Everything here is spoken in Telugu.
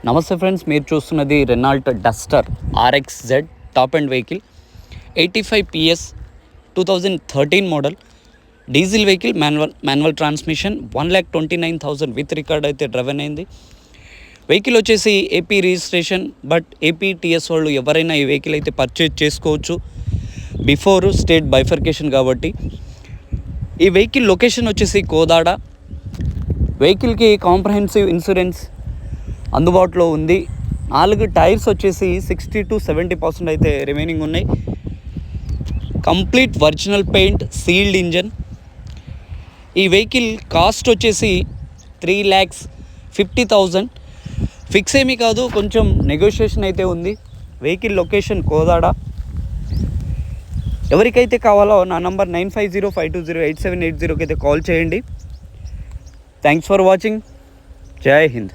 నమస్తే ఫ్రెండ్స్, మీరు చూస్తున్నది Renault Duster RXZ top and vehicle 85 PS 2013 model diesel vehicle, manual transmission. 1,29,000 with record అయితే డ్రైవెన్ అయింది. వెహికల్ వచ్చేసి AP registration, but AP TS వాళ్ళు ఎవరైనా ఈ వెహికల్ అయితే పర్చేజ్ చేసుకోవచ్చు బిఫోర్ స్టేట్ బైఫర్కేషన్ కాబట్టి. ఈ వెహికల్ లొకేషన్ వచ్చేసి కోదాడ. వెహికల్కి కాంప్రహెన్సివ్ ఇన్సూరెన్స్ అందుబాటులో ఉంది. 4 టైర్స్ వచ్చేసి 60 to 70% అయితే రిమైనింగ్ ఉన్నాయి. Complete original paint, sealed engine. ఈ వెహికల్ కాస్ట్ వచ్చేసి 3,50,000. ఫిక్స్ ఏమీ కాదు, కొంచెం నెగోషియేషన్ అయితే ఉంది. Vehicle location Kodad. ఎవరికైతే కావాలో నా నంబర్ 9505208780కి అయితే కాల్ చేయండి. Thanks for watching. జై హింద్.